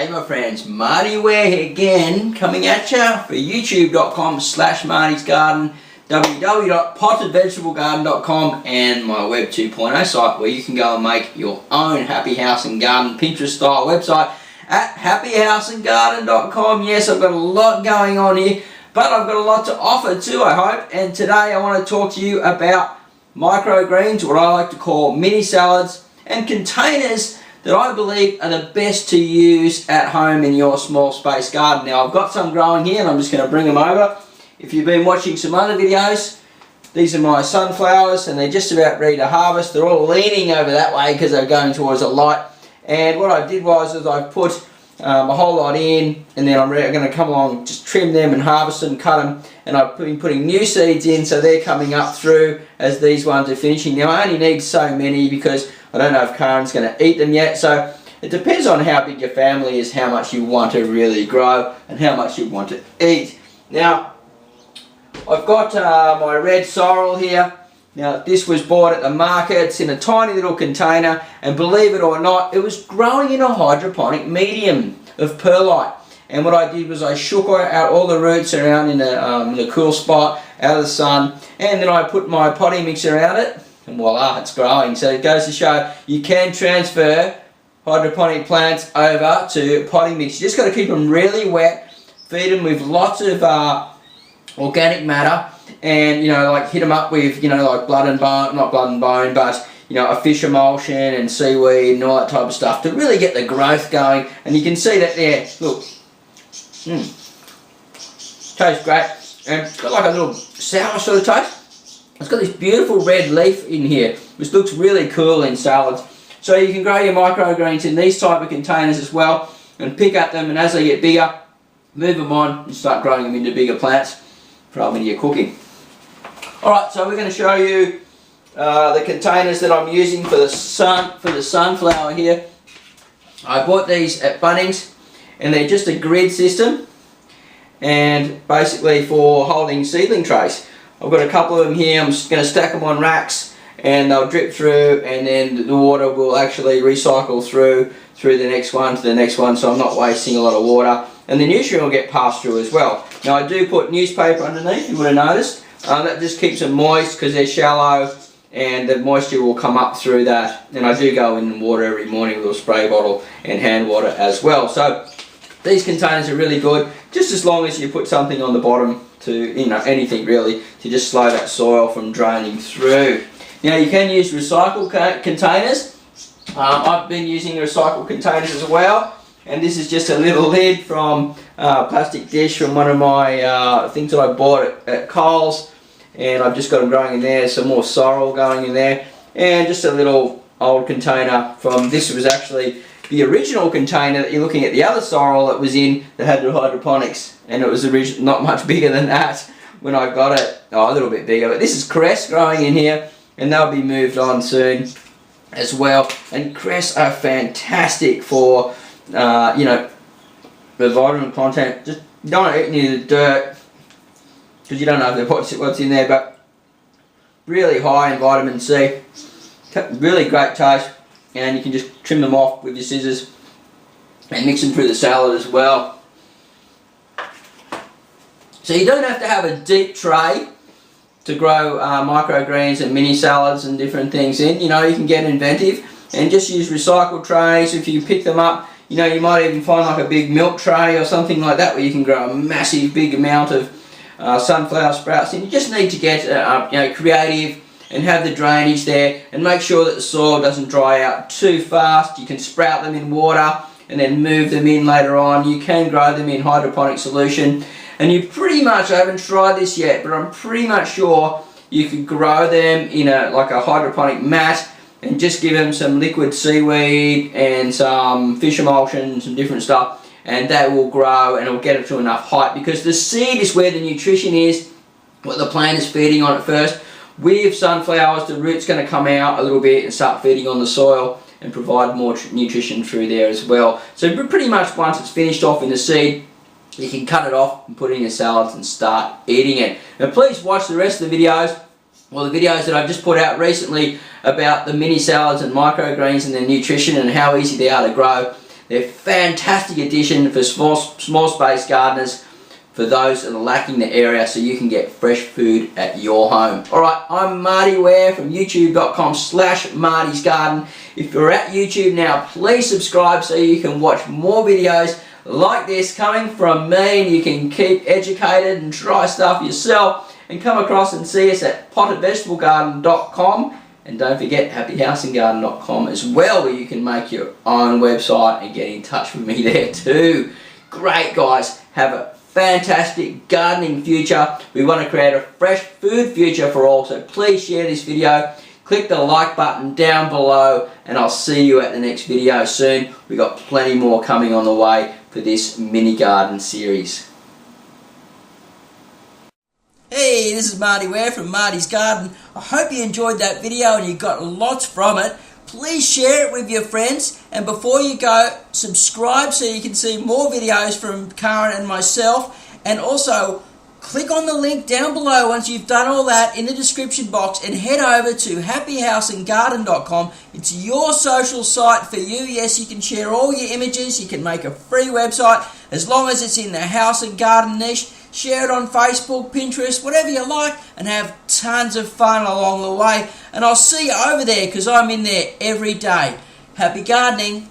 Hey my friends, Marty Ware here again, coming at ya for youtube.com/martysgarden, www.pottedvegetablegarden.com, and my Web 2.0 site where you can go and make your own happy house and garden Pinterest style website at happyhouseandgarden.com. Yes, I've got a lot going on here, but I've got a lot to offer too, I hope. And today I want to talk to you about microgreens, what I like to call mini salads, and containers that I believe are the best to use at home in your small space garden. Now I've got some growing here and I'm just going to bring them over. If you've been watching some other videos, these are my sunflowers and they're just about ready to harvest. They're all leaning over that way because they're going towards the light. And what I did was I put a whole lot in, and then I'm going to come along, just trim them and harvest them, cut them, and I've been putting new seeds in, so they're coming up through as these ones are finishing. Now I only need so many because I don't know if Karen's going to eat them yet, so it depends on how big your family is, how much you want to really grow and how much you want to eat. Now I've got my red sorrel here. Now this was bought at the market. It's in a tiny little container, and believe it or not, it was growing in a hydroponic medium of perlite. And what I did was I shook out all the roots around in a cool spot out of the sun, and then I put my potting mix around it, and voila, it's growing. So it goes to show you can transfer hydroponic plants over to potting mix. You just got to keep them really wet, feed them with lots of organic matter, and like hit them up with like blood and bone, not blood and bone, but a fish emulsion and seaweed and all that type of stuff to really get the growth going. And you can see that there, look, tastes great, and it's got like a little sour sort of taste. It's got this beautiful red leaf in here which looks really cool in salads. So you can grow your microgreens in these type of containers as well, and pick at them, and as they get bigger, move them on and start growing them into bigger plants for into your cooking. Alright, so we're going to show you the containers that I'm using for the sunflower here. I bought these at Bunnings, and they're just a grid system, and basically for holding seedling trays. I've got a couple of them here. I'm just going to stack them on racks, and they'll drip through, and then the water will actually recycle through the next one to the next one, so I'm not wasting a lot of water, and the nutrient will get passed through as well. Now I do put newspaper underneath, you would have noticed. That just keeps them moist because they're shallow, and the moisture will come up through that. And I do go in and water every morning with a spray bottle and hand water as well. So these containers are really good, just as long as you put something on the bottom to, anything really, to just slow that soil from draining through. Now you can use recycled containers. I've been using recycled containers as well, and this is just a little lid from a plastic dish from one of my things that I bought at Coles, and I've just got them growing in there. Some more sorrel going in there, and just a little old container from, this was actually the original container that you're looking at, the other sorrel that was in, that had the hydroponics, and it was not much bigger than that when I got it. Oh, a little bit bigger, but this is cress growing in here, and they'll be moved on soon as well. And cress are fantastic for the vitamin content. Just don't eat any of the dirt because you don't know what's in there, but really high in vitamin C, really great taste, and you can just trim them off with your scissors and mix them through the salad as well. So you don't have to have a deep tray to grow microgreens and mini salads and different things in. You can get inventive and just use recycled trays. If you pick them up, you might even find like a big milk tray or something like that where you can grow a massive big amount of sunflower sprouts. And you just need to get creative and have the drainage there, and make sure that the soil doesn't dry out too fast. You can sprout them in water and then move them in later on. You can grow them in hydroponic solution, and you pretty much, I haven't tried this yet, but I'm pretty much sure you could grow them in like a hydroponic mat, and just give them some liquid seaweed and some fish emulsion and some different stuff, and they will grow, and it will get it to enough height, because the seed is where the nutrition is, what the plant is feeding on at first. With sunflowers, the root's going to come out a little bit and start feeding on the soil and provide more nutrition through there as well. So pretty much once it's finished off in the seed, you can cut it off and put it in your salads and start eating it. Now please watch the rest of the videos, or the videos that I've just put out recently about the mini salads and microgreens and their nutrition and how easy they are to grow. They're a fantastic addition for small space gardeners, for those that are lacking the area, so you can get fresh food at your home. Alright, I'm Marty Ware from youtube.com/Marty's Garden. If you're at YouTube now, please subscribe so you can watch more videos like this coming from me, and you can keep educated and try stuff yourself, and come across and see us at pottedvegetablegarden.com, and don't forget happyhouseandgarden.com as well, where you can make your own website and get in touch with me there too. Great guys, have a fantastic gardening future. We want to create a fresh food future for all, so please share this video, click the like button down below, and I'll see you at the next video soon. We've got plenty more coming on the way for this mini garden series. Hey, this is Marty Ware from Marty's Garden. I hope you enjoyed that video and you got lots from it. Please share it with your friends, and before you go, subscribe so you can see more videos from Karen and myself, and also click on the link down below once you've done all that in the description box, and head over to happyhouseandgarden.com. It's your social site for you. Yes, you can share all your images, you can make a free website as long as it's in the house and garden niche. Share it on Facebook, Pinterest, whatever you like, and have tons of fun along the way. And I'll see you over there because I'm in there every day. Happy gardening.